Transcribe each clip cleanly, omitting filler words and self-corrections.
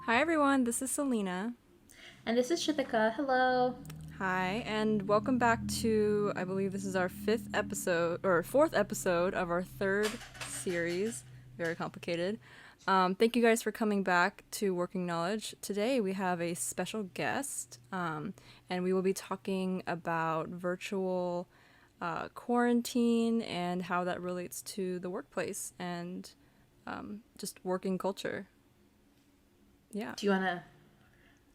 Hi everyone, this is Selena. And this is Chitika. Hello. Hi, and welcome back to, I believe this is our fourth episode of our third series. Very complicated. Thank you guys for coming back to Working Knowledge. Today we have a special guest, and we will be talking about virtual quarantine and how that relates to the workplace and just working culture. Yeah. Do you want to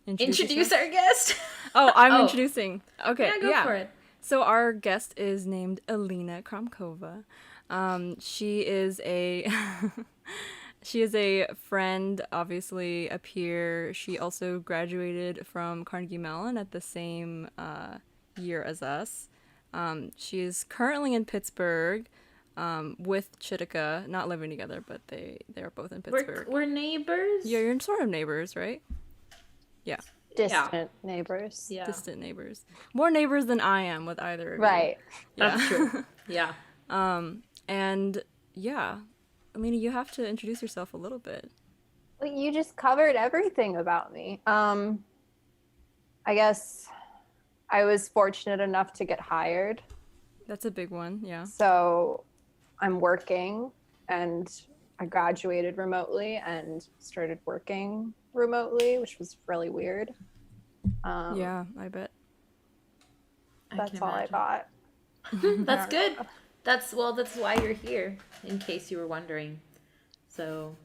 Introduce introduce yourself? our guest? Oh, I'm Oh, introducing. Okay, yeah, go yeah. for it. So our guest is named Alina Kramkova. She is a she is a friend, obviously a peer. She also graduated from Carnegie Mellon at the same year as us. She is currently in Pittsburgh with Chitika, not living together, but they are both in We're Pittsburgh. we're Yeah, neighbors. you're sort of neighbors, right? Yeah. Yeah, Distant neighbors. yeah, Distant neighbors. More neighbors than I am with either of you. Right. that's true. Yeah. Yeah. And yeah, Alina, you have to introduce yourself a little bit. Well, you just covered everything about me. I guess I was fortunate enough to get hired. That's a big one, yeah. So I'm working and I graduated remotely and started working remotely, which was really weird. Yeah, I bet. I That's can all I imagine. got. That's good. That's why you're here, in case you were wondering. So,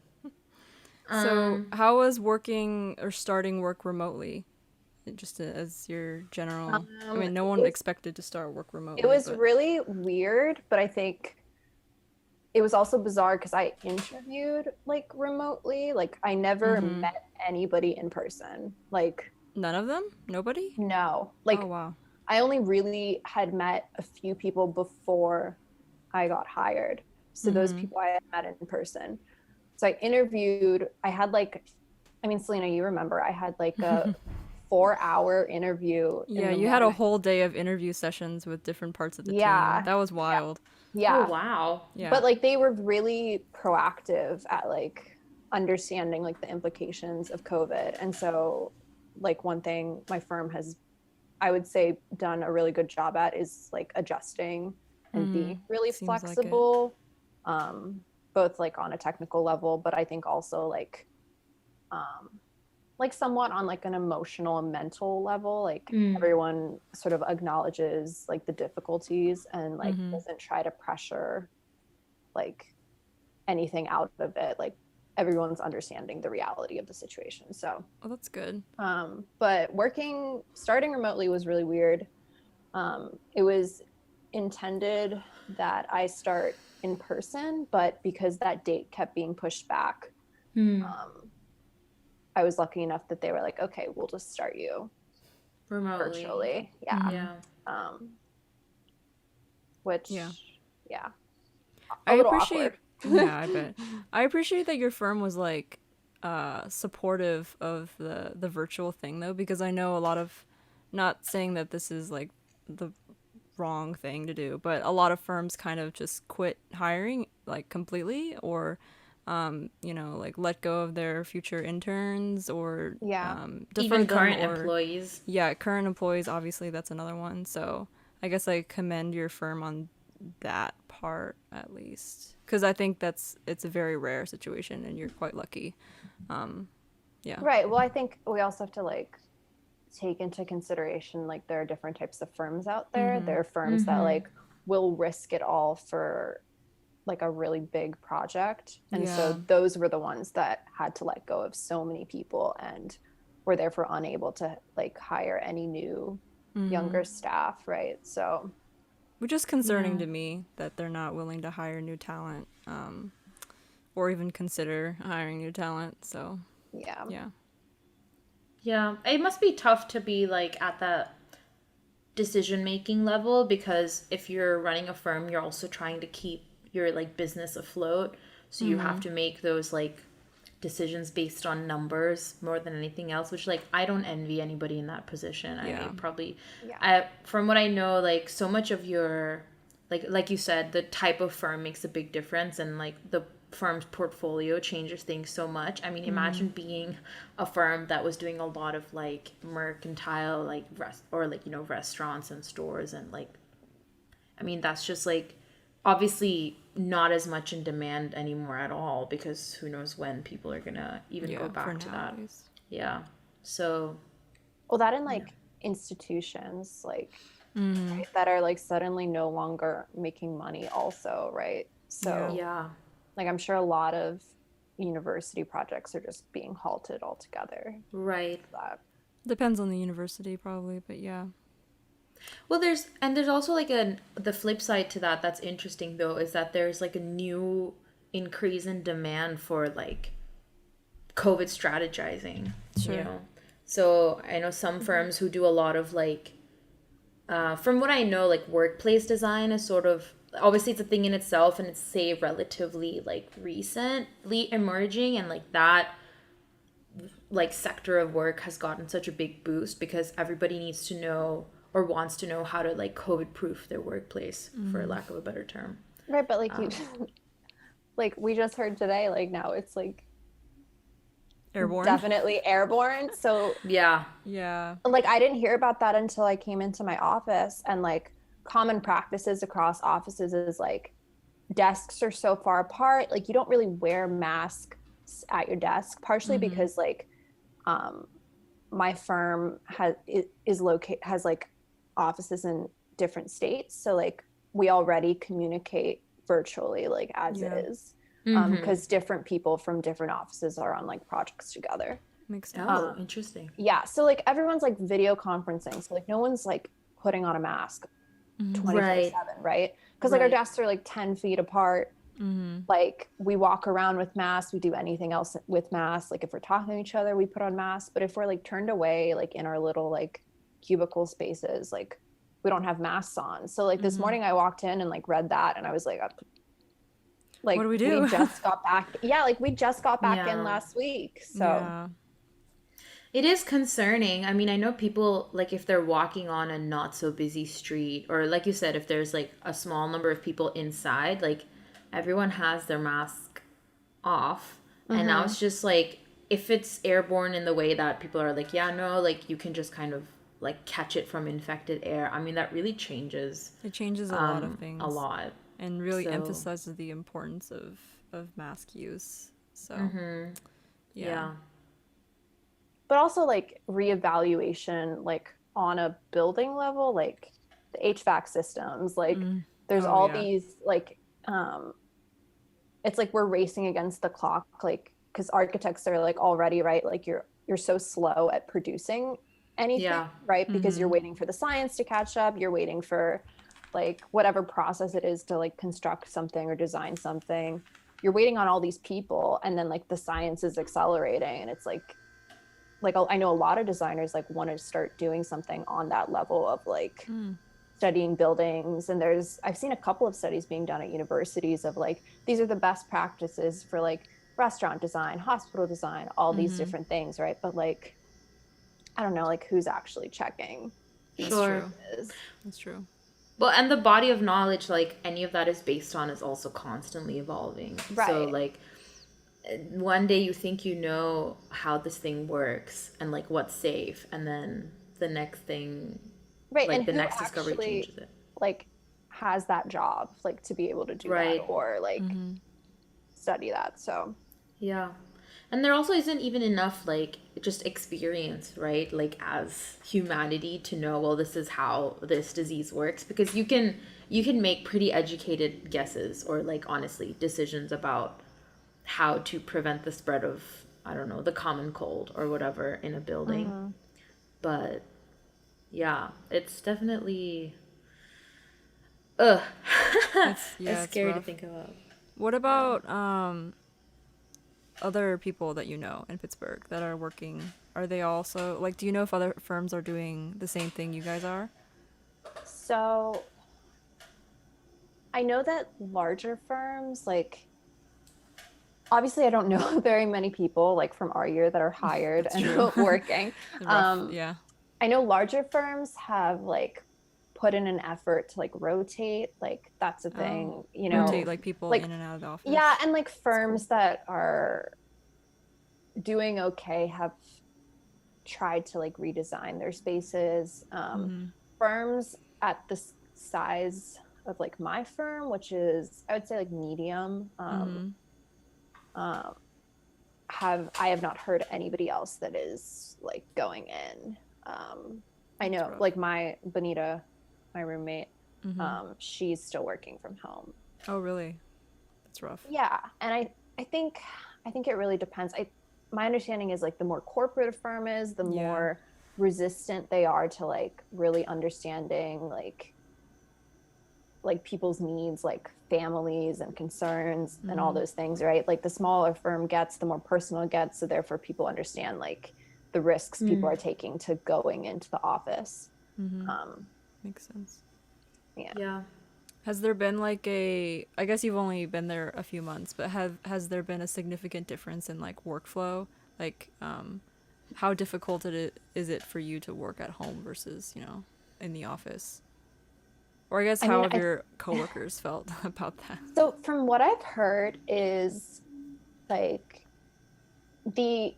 So, how was working or starting work remotely? Just as your general. I mean, no one expected to start work remotely. It was but... really weird, but I think it was also bizarre because I interviewed like remotely. Like I never met anybody in person. Like None of them? Nobody? no. Oh, Like wow. I only really had met a few people before I got hired. So those people I had met in person. So I interviewed, I had like, I mean, Selena, you remember I had like a 4-hour interview in Yeah, the you had a morning. whole day of interview sessions with different parts of the team. Yeah. That was Yeah. wild. oh Yeah. wow. Yeah. But like they were really proactive at like understanding like the implications of COVID. And so like one thing my firm has, I would say, done a really good job at is like adjusting and being really Seems like it. flexible, both like on a technical level, but I think also like somewhat on like an emotional and mental level. Like everyone sort of acknowledges like the difficulties and like doesn't try to pressure like anything out of it. Like everyone's understanding the reality of the situation. So Oh, that's good. but starting remotely was really weird. It was intended that I start in person, but because that date kept being pushed back, I was lucky enough that they were like, okay, we'll just start you Remotely. virtually. Yeah. Yeah. Which, Yeah. yeah, I a little appreciate awkward. Yeah, I bet. I appreciate that your firm was like supportive of the virtual thing though, because I know a lot of, not saying that this is like the wrong thing to do, but a lot of firms kind of just quit hiring like completely, or like let go of their future interns, or Yeah. defer Even them, current or employees. yeah, current employees, obviously that's another one. So I guess I commend your firm on that part at least, because I think it's a very rare situation and you're quite lucky. Yeah. Right. Well, I think we also have to like take into consideration like there are different types of firms out there. There are firms that like will risk it all for like a really big project. And so Yeah. those were the ones that had to let go of so many people and were therefore unable to like hire any new younger staff, right? So Which is concerning Yeah. to me that they're not willing to hire new talent, or even consider hiring new talent. So yeah. yeah. Yeah. It must be tough to be like at that decision making level, because if you're running a firm, you're also trying to keep your like business afloat. So you have to make those like decisions based on numbers more than anything else, which like I don't envy anybody in that position. Yeah. I probably Yeah. from what I know, like so much of your like you said, the type of firm makes a big difference, and like the firm's portfolio changes things so much. I mean, imagine being a firm that was doing a lot of like mercantile, like restaurants and stores, and like, I mean, that's just like obviously not as much in demand anymore at all, because who knows when people are gonna even go back to that. Yeah. So. Well, that in like institutions, like right, that are like suddenly no longer making money also, right? So Yeah. like I'm sure a lot of university projects are just being halted altogether. Right. Depends on the university probably, but yeah. Well, there's also like the flip side to that that's interesting though, is that there's like a new increase in demand for like COVID strategizing, Sure. you know. So I know some firms who do a lot of like, from what I know, like workplace design is sort of, obviously it's a thing in itself, and it's say relatively like recently emerging, and like that like sector of work has gotten such a big boost because everybody needs to know or wants to know how to like COVID proof their workplace, for lack of a better term. Right, but like like we just heard today, like now it's like Airborne. definitely airborne. So Yeah. like I didn't hear about that until I came into my office, and like common practices across offices is like desks are so far apart, like you don't really wear masks at your desk, partially because like my firm has like offices in different states, so like we already communicate virtually like as is, because different people from different offices are on like projects together. Makes sense. Oh, interesting. Yeah, so like everyone's like video conferencing, so like no one's like putting on a mask 24/7, right? Because like our desks are like 10 feet apart. Like we walk around with masks, we do anything else with masks. Like if we're talking to each other, we put on masks, but if we're like turned away like in our little like cubicle spaces, like we don't have masks on. So like this morning I walked in and like read that, and I was like what do we do? We just got back. Yeah, like we just got back in last week. So it is concerning. I mean, I know people, like, if they're walking on a not so busy street, or like you said, if there's like a small number of people inside, like everyone has their mask off. And now it's just like, if it's airborne in the way that people are like, yeah, no, like you can just kind of like catch it from infected air. I mean, that really changes. It changes a lot of things. A lot. And really emphasizes the importance of mask use. So, yeah. But also like reevaluation, like on a building level, like the HVAC systems, like there's these like, it's like we're racing against the clock, like, because architects are like already, right, like you're so slow at producing anything, right? Because you're waiting for the science to catch up, you're waiting for like whatever process it is to like construct something or design something, you're waiting on all these people, and then like the science is accelerating, and it's like I know a lot of designers like want to start doing something on that level of like studying buildings. And I've seen a couple of studies being done at universities of like, these are the best practices for like restaurant design, hospital design, all these different things, right? But like, I don't know, like who's actually checking these practices? That's true. Well, and the body of knowledge, like any of that is based on, is also constantly evolving. Right. So like one day you think you know how this thing works and like what's safe, and then the next thing, right, like and the who next discovery actually, changes it. Like has that job, like to be able to do that or like study that. So yeah. And there also isn't even enough like just experience, right? Like as humanity to know, well, this is how this disease works, because you can make pretty educated guesses or like honestly decisions about how to prevent the spread of, I don't know, the common cold or whatever in a building. But yeah, it's definitely it's scary to think about. What about other people that you know in Pittsburgh that are working? Are they also like, do you know if other firms are doing the same thing you guys are? So I know that larger firms, like obviously I don't know very many people like from our year that are hired and working. Yeah. I know larger firms have like put in an effort to like rotate, like that's a thing, you know, rotate like people like in and out of the office. yeah, and like firms that are doing okay have tried to like redesign their spaces. Firms at the size of like my firm, which is I would say like medium, I have not heard anybody else that is like going in. I know like my Bonita, my roommate, she's still working from home. Oh really? That's rough. Yeah, and I think it really depends. My understanding is like the more corporate a firm is, the more resistant they are to like really understanding like people's needs, like families and concerns and all those things, right? Like the smaller firm gets, the more personal it gets, so therefore people understand like the risks people are taking to going into the office. Makes sense. Yeah. Has there been like I guess you've only been there a few months, but has there been a significant difference in like workflow? Like, how difficult is it for you to work at home versus, you know, in the office? Or I guess how have your coworkers felt about that? So from what I've heard is like the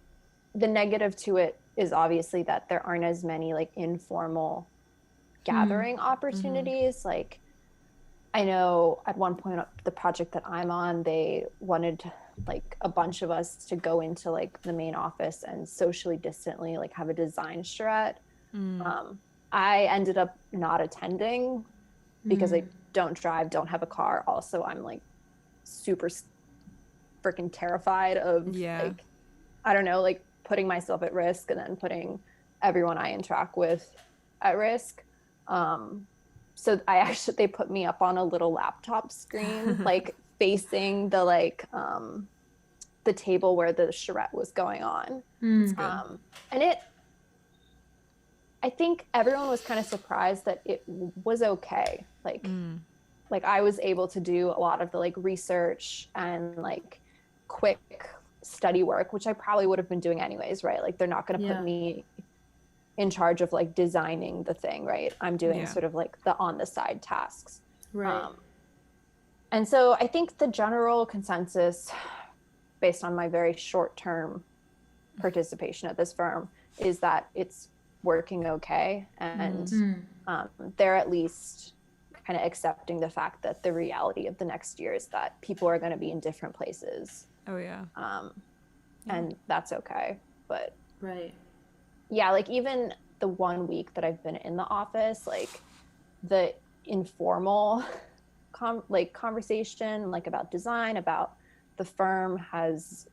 negative to it is obviously that there aren't as many like informal gathering opportunities. Like I know at one point the project that I'm on, they wanted like a bunch of us to go into like the main office and socially distantly like have a design charrette. I ended up not attending because I don't drive, don't have a car. Also, I'm like super freaking terrified of like, I don't know, like putting myself at risk and then putting everyone I interact with at risk. So they put me up on a little laptop screen, like facing the like the table where the charrette was going on. And I think everyone was kind of surprised that it was okay. Like I was able to do a lot of the like research and like quick study work, which I probably would have been doing anyways, right? Like they're not going to put me in charge of like designing the thing, right? I'm doing sort of like the on the side tasks. Right. And so I think the general consensus based on my very short-term participation at this firm is that it's working okay. And they're at least kind of accepting the fact that the reality of the next year is that people are going to be in different places. And that's okay. But yeah, like even the 1 week that I've been in the office, like the informal conversation, like about design, about the firm has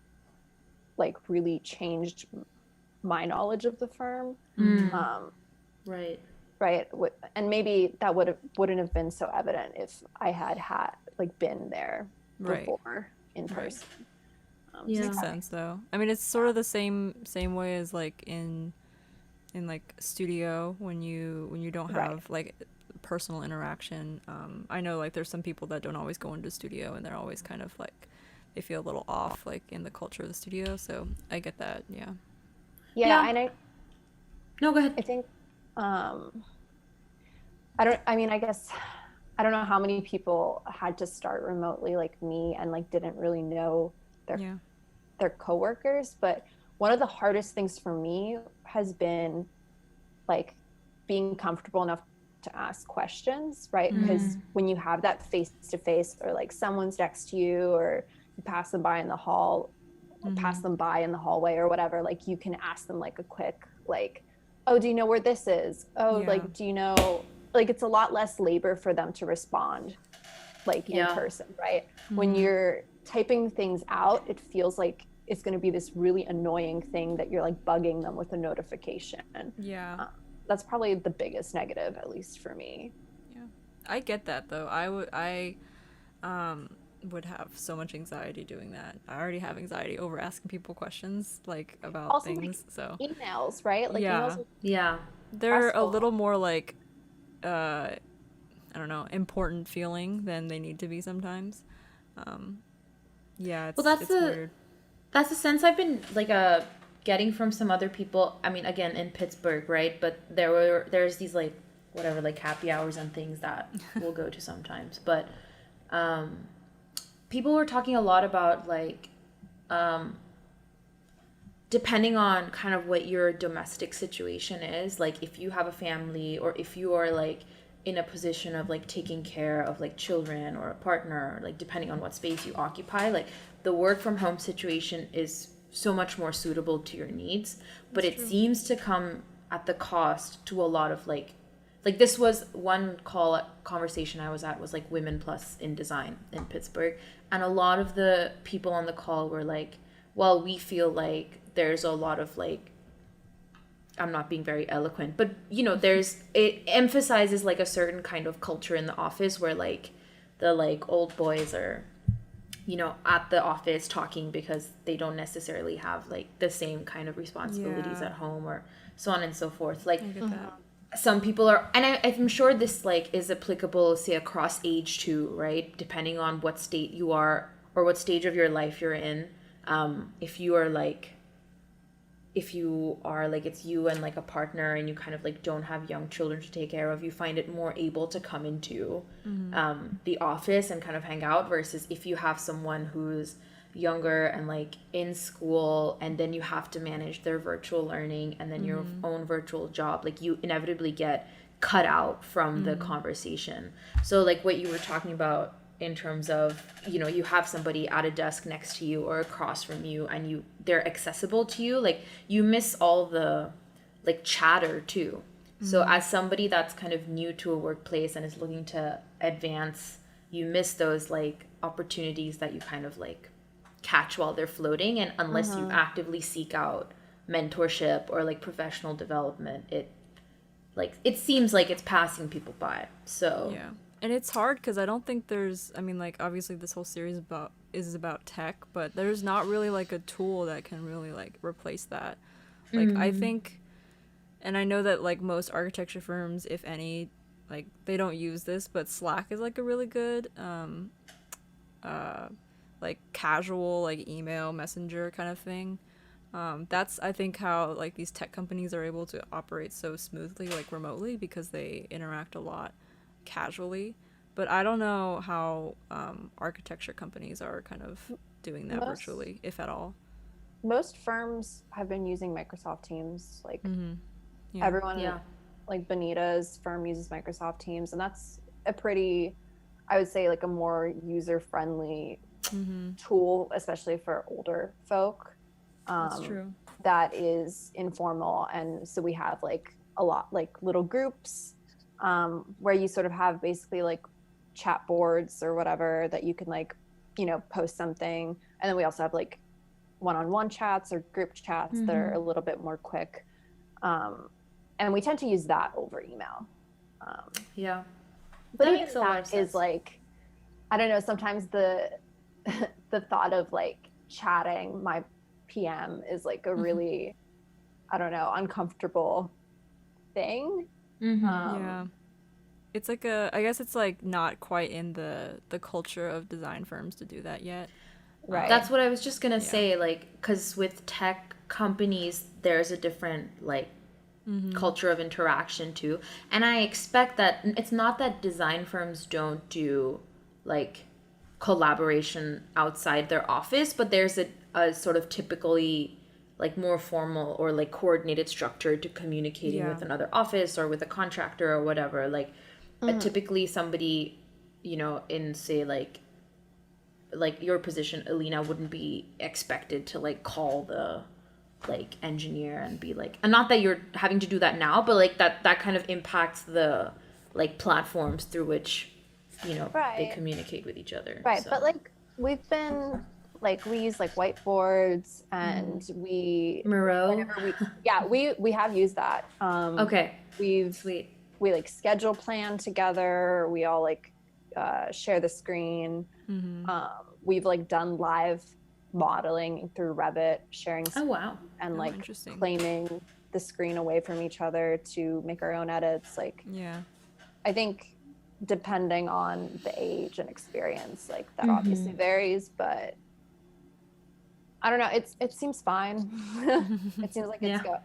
like really changed my knowledge of the firm. Right. And maybe that wouldn't have been so evident if I had like been there before in person. Makes sense though. I mean, it's sort of the same way as like in like studio when you don't have like personal interaction. I know like there's some people that don't always go into studio and they're always kind of like they feel a little off like in the culture of the studio. So I get that. And no, go ahead. I think I guess I don't know how many people had to start remotely like me and like didn't really know their coworkers, but one of the hardest things for me has been like being comfortable enough to ask questions, right? Because when you have that face to face or like someone's next to you or you pass them by in the hallway or whatever, like you can ask them like a quick like, oh, do you know where this is? Oh, like, do you know, like it's a lot less labor for them to respond like in person, right? When you're typing things out, it feels like it's going to be this really annoying thing that you're like bugging them with a notification. That's probably the biggest negative, at least for me. I get that though. I would have so much anxiety doing that. I already have anxiety over asking people questions like about also, things. Like, so emails, right? Like emails they're a little more like I don't know, important feeling than they need to be sometimes. It's weird. That's the sense I've been like getting from some other people. I mean, again in Pittsburgh, right? But there's these like whatever, like happy hours and things that we'll go to sometimes. But people were talking a lot about like depending on kind of what your domestic situation is, like if you have a family or if you are like in a position of like taking care of like children or a partner, like depending on what space you occupy, like the work from home situation is so much more suitable to your needs. But it seems to come at the cost to a lot of like this was one conversation I was at, was like Women Plus in Design in Pittsburgh, and a lot of the people on the call were like, well, we feel like there's a lot of like, I'm not being very eloquent, but you know, it emphasizes like a certain kind of culture in the office where like the like old boys are, you know, at the office talking because they don't necessarily have like the same kind of responsibilities at home, or so on and so forth. Like, I get that. some people are, and I'm sure this like is applicable, say, across age too, right? Depending on what state you are or what stage of your life you're in. If you are like it's you and like a partner and you kind of like don't have young children to take care of, you find it more able to come into the office and kind of hang out, versus if you have someone who's younger and like in school, and then you have to manage their virtual learning and then your own virtual job, like you inevitably get cut out from the conversation. So like what you were talking about in terms of, you know, you have somebody at a desk next to you or across from you and they're accessible to you, like you miss all the like chatter too. So as somebody that's kind of new to a workplace and is looking to advance, you miss those like opportunities that you kind of like catch while they're floating. And unless you actively seek out mentorship or like professional development, it seems like it's passing people by. So yeah. And it's hard because I don't think there's, I mean, like, obviously this whole series is about tech, but there's not really, like, a tool that can really, like, replace that. Like, I think, and I know that, like, most architecture firms, if any, like, they don't use this, but Slack is, like, a really good, like, casual, like, email messenger kind of thing. That's, I think, how, like, these tech companies are able to operate so smoothly, like, remotely, because they interact a lot casually. But I don't know how architecture companies are kind of doing that virtually, if at all. Most firms have been using Microsoft Teams. Like everyone, like Benita's firm uses Microsoft Teams, and that's a pretty, I would say, like a more user-friendly tool, especially for older folk. That's true. That is informal, and so we have like a lot like little groups where you sort of have basically like chat boards or whatever that you can like, you know, post something. And then we also have like one-on-one chats or group chats that are a little bit more quick. And we tend to use that over email. But even that is like, I don't know, sometimes the thought of like chatting my PM is like a really, I don't know, uncomfortable thing. Yeah. It's like I guess it's like not quite in the culture of design firms to do that yet. Right. That's what I was just gonna say, like, because with tech companies, there's a different like culture of interaction too. And I expect that it's not that design firms don't do like collaboration outside their office, but there's a sort of typically like more formal or like coordinated structure to communicating with another office or with a contractor or whatever. Like typically somebody, you know, in say like your position, Alina, wouldn't be expected to like call the like engineer and be like, and not that you're having to do that now, but like that kind of impacts the like platforms through which, you know, they communicate with each other. Right. So. But like we've been like, we use like whiteboards and we Miro. we have used that. Okay. We like schedule plan together. We all like share the screen. We've like done live modeling through Revit, sharing and like claiming the screen away from each other to make our own edits. Like I think depending on the age and experience, like that obviously varies, but I don't know, it seems fine. It seems like it's go.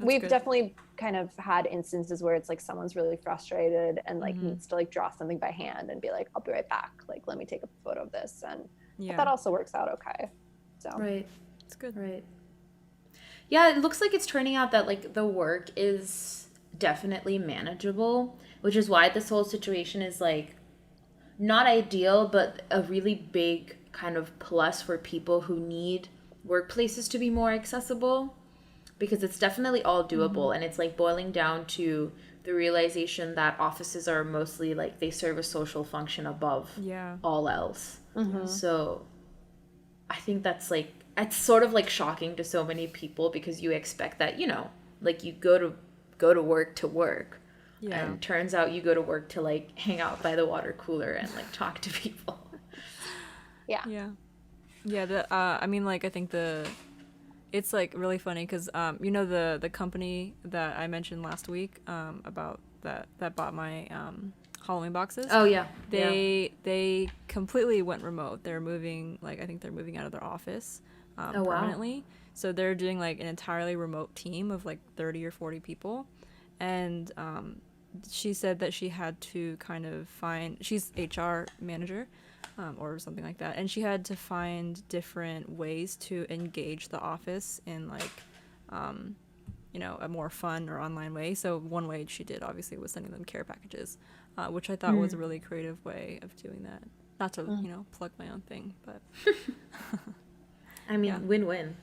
we've good. definitely kind of had instances where it's like someone's really frustrated and like needs to like draw something by hand and be like, I'll be right back. Like, let me take a photo of this. And but that also works out okay. So Right. It's good. Right. Yeah, it looks like it's turning out that like the work is definitely manageable, which is why this whole situation is like not ideal, but a really big kind of plus for people who need workplaces to be more accessible, because it's definitely all doable. And it's like boiling down to the realization that offices are mostly like they serve a social function above all else. So I think that's like, it's sort of like shocking to so many people, because you expect that, you know, like you go to work to work. Yeah. And turns out you go to work to like hang out by the water cooler and like talk to people. yeah. Yeah. I mean, like, I think it's like really funny because you know, the company that I mentioned last week about that bought my Halloween boxes. Oh yeah. They completely went remote. They're moving, like, I think they're moving out of their office permanently. Wow. So they're doing like an entirely remote team of like 30 or 40 people. And she said that she had to kind of she's HR manager or something like that, and she had to find different ways to engage the office in like you know, a more fun or online way. So one way she did obviously was sending them care packages, which I thought was a really creative way of doing that. Not to you know, plug my own thing, but I mean, win-win.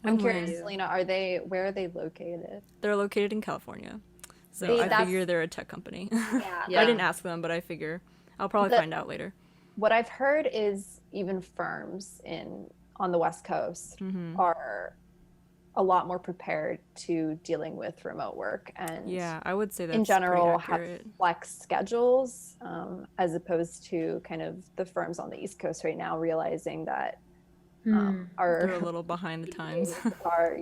I'm curious, Selena, where are they located? They're located in California. So I figure they're a tech company. Yeah. I didn't ask them, but I figure I'll probably find out later. What I've heard is even firms on the West Coast are a lot more prepared to dealing with remote work, and I would say that's in general have flex schedules, as opposed to kind of the firms on the East Coast right now realizing that they're a little behind the times. are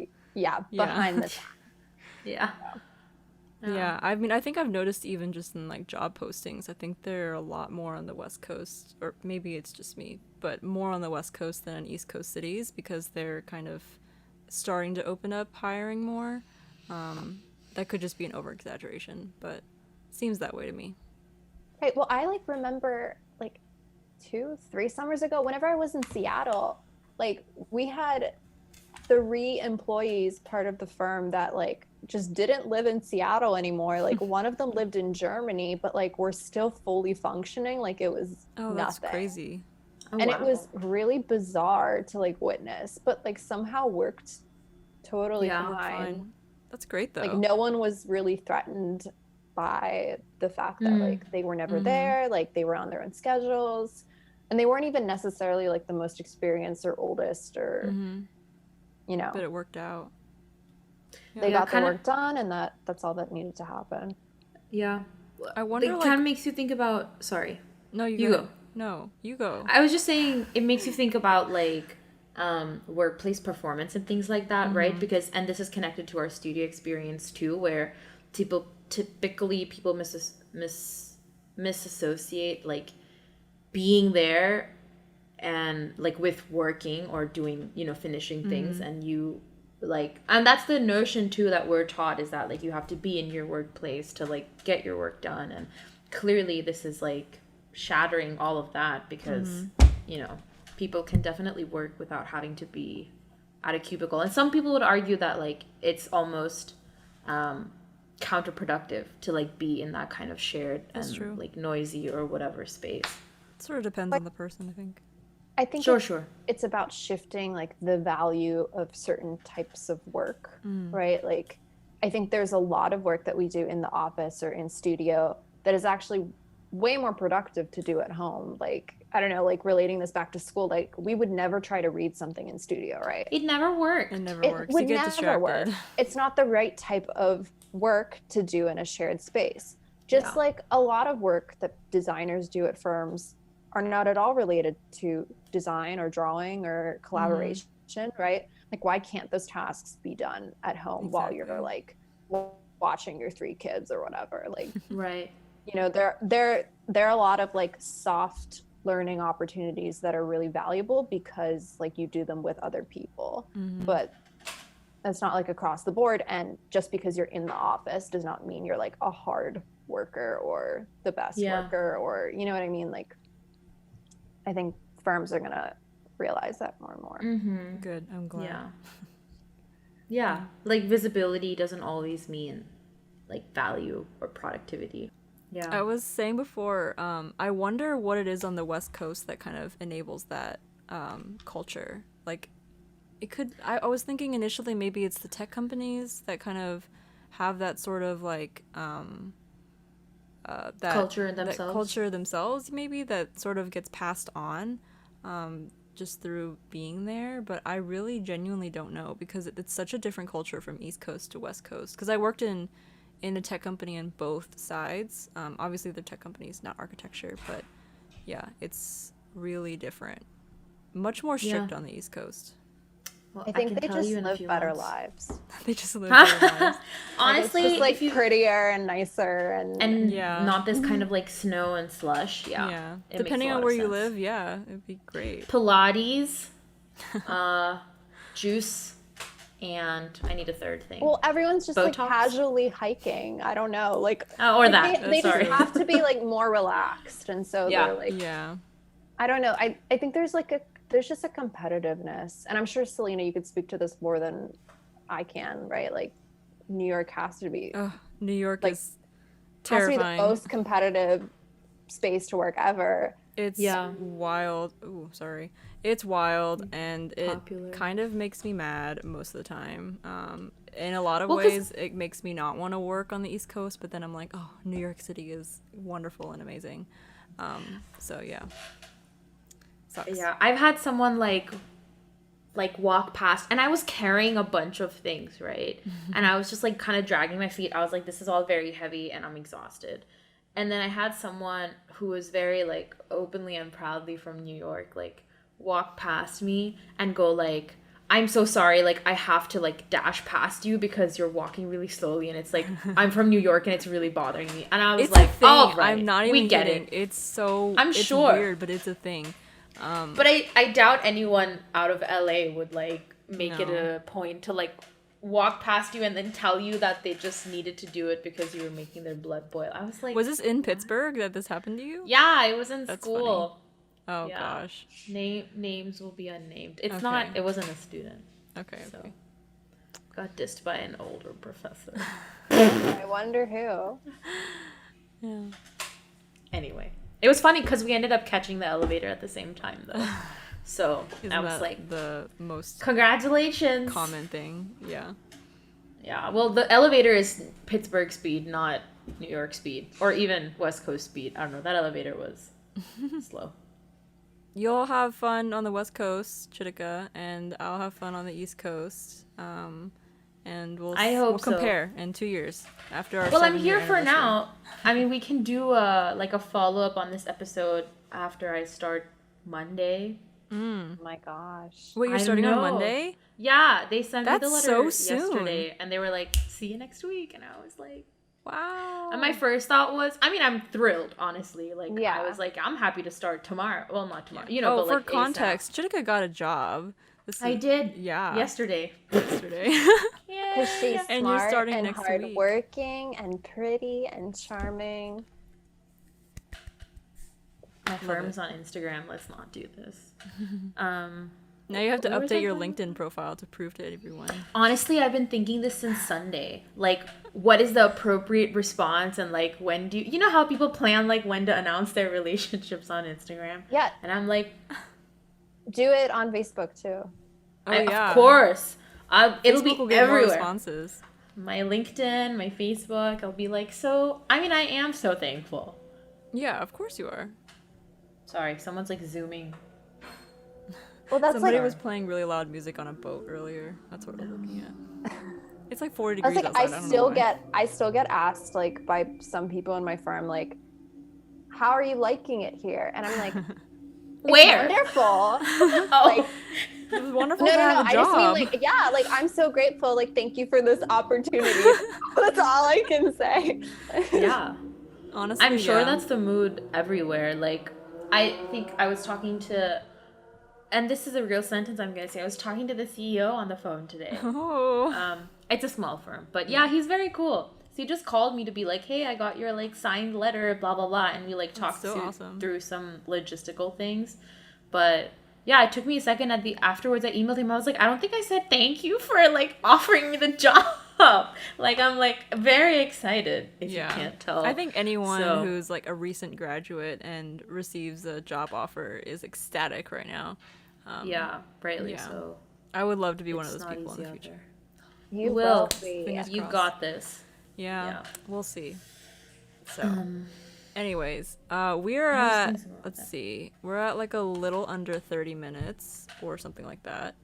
behind the times. Yeah. Yeah, I mean, I think I've noticed even just in like job postings, I think they're a lot more on the West Coast, or maybe it's just me, but more on the West Coast than in East Coast cities, because they're kind of starting to open up hiring more. That could just be an over-exaggeration, but it seems that way to me. Right. Well, I like remember like 2-3 summers ago, whenever I was in Seattle, like we had 3 employees part of the firm that like just didn't live in Seattle anymore. Like one of them lived in Germany, but like we're still fully functioning. Like it was that's nothing. Crazy. And it was really bizarre to like witness, but like somehow worked totally fine. That's great though. Like no one was really threatened by the fact that like they were never there, like they were on their own schedules, and they weren't even necessarily like the most experienced or oldest or you know. But it worked out. They got their work done, and that's all that needed to happen. Yeah. I wonder, it kind of makes you think about, sorry. No, you go. No, you go. I was just saying it makes you think about like workplace performance and things like that, right? Because, and this is connected to our studio experience too, where people misassociate like being there and like with working or doing, you know, finishing things, and you like, and that's the notion too that we're taught, is that like you have to be in your workplace to like get your work done. And clearly this is like shattering all of that, because you know, people can definitely work without having to be at a cubicle. And some people would argue that like it's almost counterproductive to like be in that kind of shared and like noisy or whatever space. It sort of depends on the person, I think. I think it's about shifting like the value of certain types of work, right? Like I think there's a lot of work that we do in the office or in studio that is actually way more productive to do at home. Like, I don't know, like relating this back to school, like we would never try to read something in studio, right? It never worked. It never works. You get distracted. Work. It's not the right type of work to do in a shared space. Just like a lot of work that designers do at firms are not at all related to design or drawing or collaboration, right? Like, why can't those tasks be done at home while you're like watching your 3 kids or whatever? Like, right. You know, there are a lot of like soft learning opportunities that are really valuable because like you do them with other people. But It's not like across the board. And just because you're in the office does not mean you're like a hard worker or the best worker, or you know what I mean? Like, I think firms are gonna realize that more and more. Mm-hmm. Good. I'm glad. Yeah. Like visibility doesn't always mean like value or productivity. Yeah. I was saying before, I wonder what it is on the West Coast that kind of enables that culture. Like, it could. I was thinking initially maybe it's the tech companies that kind of have that sort of like that culture themselves. That culture themselves, maybe that sort of gets passed on, just through being there. But I really genuinely don't know because it's such a different culture from East Coast to West Coast. Because I worked in a tech company on both sides. Obviously, they're tech companies, not architecture, but yeah, it's really different. Much more strict on the East Coast. Well, I think they just live better lives. They just live better lives. Honestly, it's just like prettier and nicer and not this kind of like snow and slush. Yeah. Depending on where you live, it'd be great. Pilates, juice, and I need a third thing. Well, everyone's just Botox? like casually hiking. I don't know, like or that. They just have to be like more relaxed, and so they're like, I don't know. I think there's just a competitiveness, and I'm sure Selena, you could speak to this more than I can, right? Like, New York has to be. New York is terrifying. Has to be the most competitive space to work ever. It's wild. Ooh, sorry. It's wild, and it kind of makes me mad most of the time. In a lot of ways, it makes me not want to work on the East Coast, but then I'm like, oh, New York City is wonderful and amazing. So yeah. Sucks. Yeah, I've had someone like walk past, and I was carrying a bunch of things, right? And I was just like kind of dragging my feet. I was like, this is all very heavy and I'm exhausted. And then I had someone who was very like openly and proudly from New York like walk past me and go like, I'm so sorry, like I have to like dash past you because you're walking really slowly, and it's like I'm from New York and it's really bothering me. And I was like, oh, right. I'm not even we get kidding. it. It's sure weird, but it's a thing. But I doubt anyone out of LA would like make it a point to like walk past you and then tell you that they just needed to do it because you were making their blood boil. I was like, was this in Pittsburgh that this happened to you? Yeah, it was in school. Funny. Oh gosh. Names will be unnamed. It's not. It wasn't a student. Okay. So got dissed by an older professor. I wonder who. Yeah. Anyway. It was funny because we ended up catching the elevator at the same time, though. So I was like, the most congratulations common thing. Yeah. Yeah. Well, the elevator is Pittsburgh speed, not New York speed, or even West Coast speed. I don't know. That elevator was slow. You'll have fun on the West Coast, Chitika, and I'll have fun on the East Coast. And we'll compare in 2 years after our. Well, I'm here for now. I mean, we can do a follow up on this episode after I start Monday. Oh my gosh! Wait, you're starting on Monday? Yeah, they sent me the letter yesterday, and they were like, "See you next week," and I was like, "Wow!" And my first thought was, I mean, I'm thrilled, honestly. Like, I was like, I'm happy to start tomorrow. Well, not tomorrow, you know. But for like context, Chitika got a job. I did. Yeah. Yesterday. Yeah. Because she's and smart you're starting and next hardworking and pretty and charming. My firm's on Instagram. Let's not do this. Now you have to update your LinkedIn profile to prove to everyone. Honestly, I've been thinking this since Sunday. Like, what is the appropriate response, and like, when do you know how people plan like when to announce their relationships on Instagram? Yeah. And I'm like, do it on Facebook too. Of course. It'll be will get everywhere. More responses. My LinkedIn, my Facebook. I'll be like, so. I mean, I am so thankful. Yeah, of course you are. Sorry, someone's like zooming. Well, that's somebody was playing really loud music on a boat earlier. That's what I was looking at. It's like 40 degrees outside. I still get asked like by some people in my firm like, how are you liking it here? And I'm like, where? Wonderful. Like, it was wonderful to have a job. I just mean like, yeah, like I'm so grateful. Like, thank you for this opportunity. That's all I can say. Yeah. Honestly, I'm sure that's the mood everywhere. Like, I think I was talking to and this is a real sentence I'm gonna say. I was talking to the CEO on the phone today. Oh. It's a small firm, but yeah, he's very cool. So he just called me to be like, "Hey, I got your like signed letter, blah blah blah," and we like talked so awesome. through some logistical things. But yeah, it took me a second. Afterwards, I emailed him. I was like, "I don't think I said thank you for like offering me the job." Like I'm like very excited. If you can't tell, I think anyone who's like a recent graduate and receives a job offer is ecstatic right now. Yeah, rightly so. I would love to be one of those people in the future. There. You will be. Fingers You crossed. got this. Yeah, we'll see. So, anyways, we're at, let's see, we're at like a little under 30 minutes or something like that.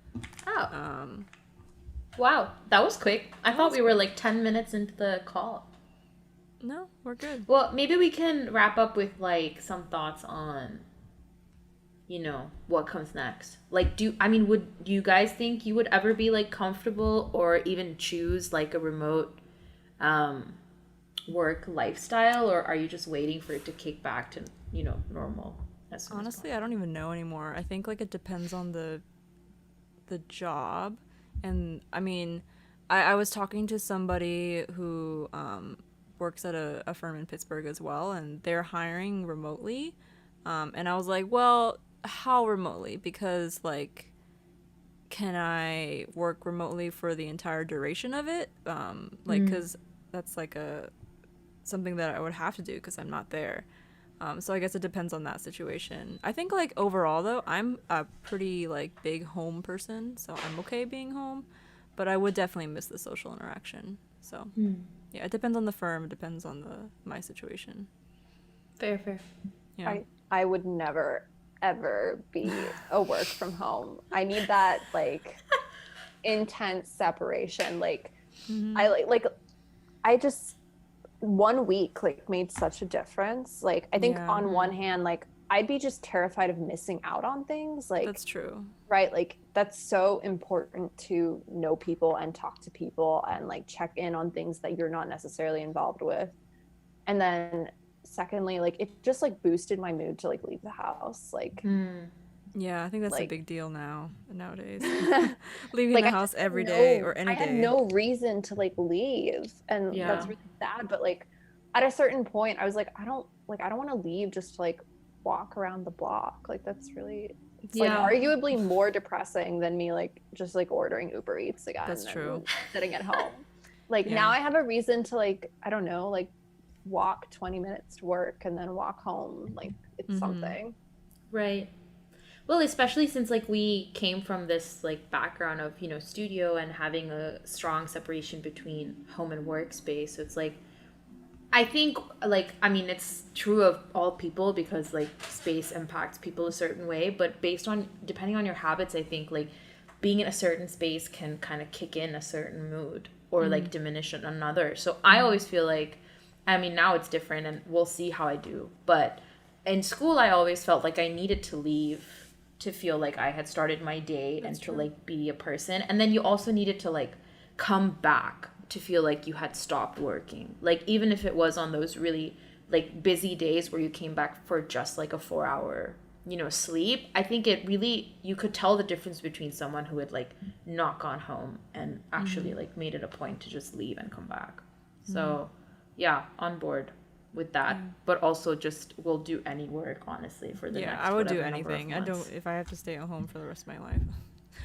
Oh. Wow, that was quick. I thought we were like 10 minutes into the call. No, we're good. Well, maybe we can wrap up with like some thoughts on, you know, what comes next. Like, would you guys think you would ever be like comfortable or even choose like a remote work lifestyle, or are you just waiting for it to kick back to, you know, normal? Honestly, I don't even know anymore. I think like it depends on the job. And I mean, I was talking to somebody who works at a firm in Pittsburgh as well, and they're hiring remotely. And I was like, well, how remotely? Because like, can I work remotely for the entire duration of it? Because that's like something that I would have to do because I'm not there. So I guess it depends on that situation. I think like overall though, I'm a pretty like big home person, so I'm okay being home, but I would definitely miss the social interaction. So yeah, it depends on the firm, it depends on my situation. Fair. Yeah. I would never ever be a work from home. I need that like intense separation. Like I just 1 week like made such a difference. Like I think on one hand, like I'd be just terrified of missing out on things. Like that's true. Right. Like that's so important to know people and talk to people and like check in on things that you're not necessarily involved with. And then secondly, like it just like boosted my mood to like leave the house. Like yeah, I think that's like, a big deal nowadays. Leaving like the house every day or any day. I had no reason to like leave, and that's really sad. But like at a certain point, I was like, I don't want to leave just to like walk around the block. Like that's really like arguably more depressing than me like just like ordering Uber Eats again. That's true. Sitting at home. Like now I have a reason to like, I don't know, like walk 20 minutes to work and then walk home. Like it's something. Right. Well, especially since like we came from this like background of, you know, studio and having a strong separation between home and workspace. So it's like, I think like, I mean, it's true of all people because like space impacts people a certain way, but depending on your habits, I think like being in a certain space can kind of kick in a certain mood or like diminish another. So I always feel like, I mean, now it's different and we'll see how I do. But in school, I always felt like I needed to leave to feel like I had started my day to like be a person. And then you also needed to like come back to feel like you had stopped working. Like even if it was on those really like busy days where you came back for just like a 4-hour, you know, sleep, I think it really, you could tell the difference between someone who had like not gone home and actually like made it a point to just leave and come back. So yeah, on board with that, but also just will do any work honestly for the next I would do anything. I don't, if I have to stay at home for the rest of my life.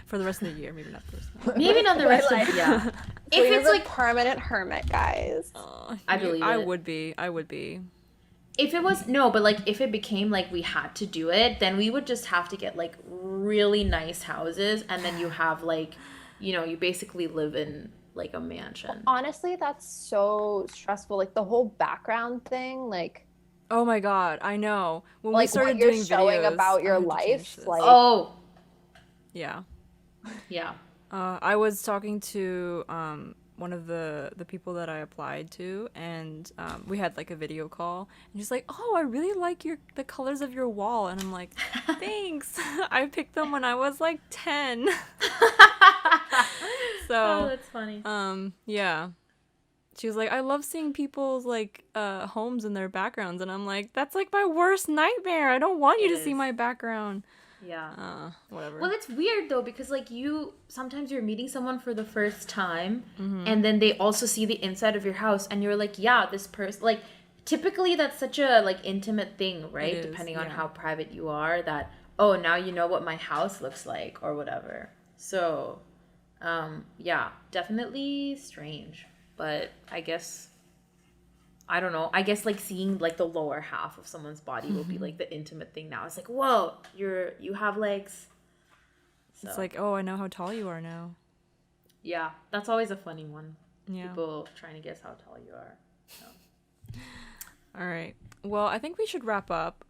For the rest of the year, maybe not the rest of the year. Maybe not the rest of the year. If it's like permanent hermit, guys. I believe I would be. If it was but like if it became like we had to do it, then we would just have to get like really nice houses, and then you have like, you know, you basically live in like a mansion. Honestly, that's so stressful. Like the whole background thing, like. Oh my god, I know. When like we started what you're doing showing videos about your life, like. Oh. Yeah. Yeah. I was talking to one of the people that I applied to, and we had like a video call, and she's like, "Oh, I really like the colors of your wall," and I'm like, "Thanks." I picked them when I was like 10. So that's funny. Yeah. She was like, "I love seeing people's like homes and their backgrounds," and I'm like, "That's like my worst nightmare. I don't want you to see my background." Yeah. Whatever. Well, it's weird though because like sometimes you're meeting someone for the first time and then they also see the inside of your house and you're like, yeah, this person like typically that's such a like intimate thing, right? It is, Depending on yeah. how private you are that oh, now you know what my house looks like or whatever. So, yeah, definitely strange, but I guess I don't know. I guess like seeing like the lower half of someone's body will be like the intimate thing now. It's like, whoa, you have legs. So, It's like, oh, I know how tall you are now. yeah, that's always a funny one. Yeah. People trying to guess how tall you are. So. All right. Well, I think we should wrap up.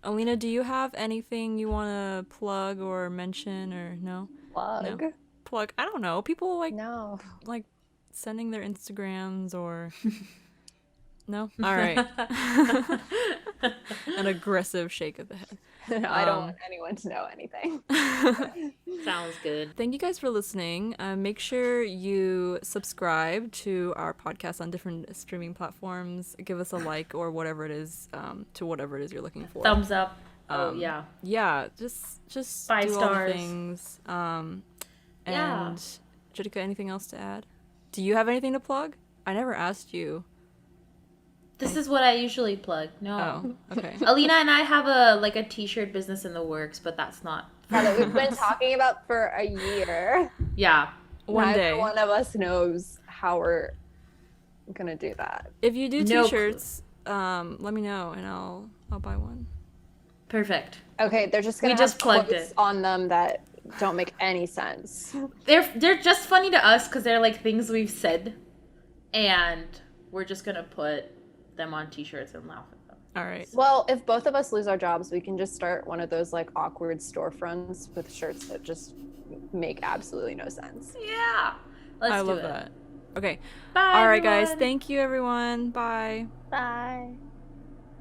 Alina, do you have anything you want to plug or mention or no? Plug? No. Plug. I don't know. People like sending their Instagrams or no? All right. An aggressive shake of the head. I don't want anyone to know anything. Sounds good. Thank you guys for listening. Make sure you subscribe to our podcast on different streaming platforms. Give us a like or whatever it is, to whatever it is you're looking for. Thumbs up. Oh yeah. Yeah, just 5 do stars. all the things. And Yeah. Chitika, anything else to add? Do you have anything to plug? I never asked you. This is what I usually plug. No. Oh, okay. Alina and I have a t-shirt business in the works, but that's not. That we've been talking about for a year. Yeah. One Neither day. one of us knows how we're gonna do that. If you do No t-shirts, let me know and I'll buy one. Perfect. Okay, they're just gonna We just have plugged quotes it. on them that don't make any sense. They're just funny to us because they're like things we've said, and we're just gonna put them on t-shirts and laugh at them. All right. Well, if both of us lose our jobs, we can just start one of those like awkward storefronts with shirts that just make absolutely no sense. Yeah. Let's I do love it. that. Okay. Bye. All right, guys. everyone. Thank you, everyone. Bye. Bye.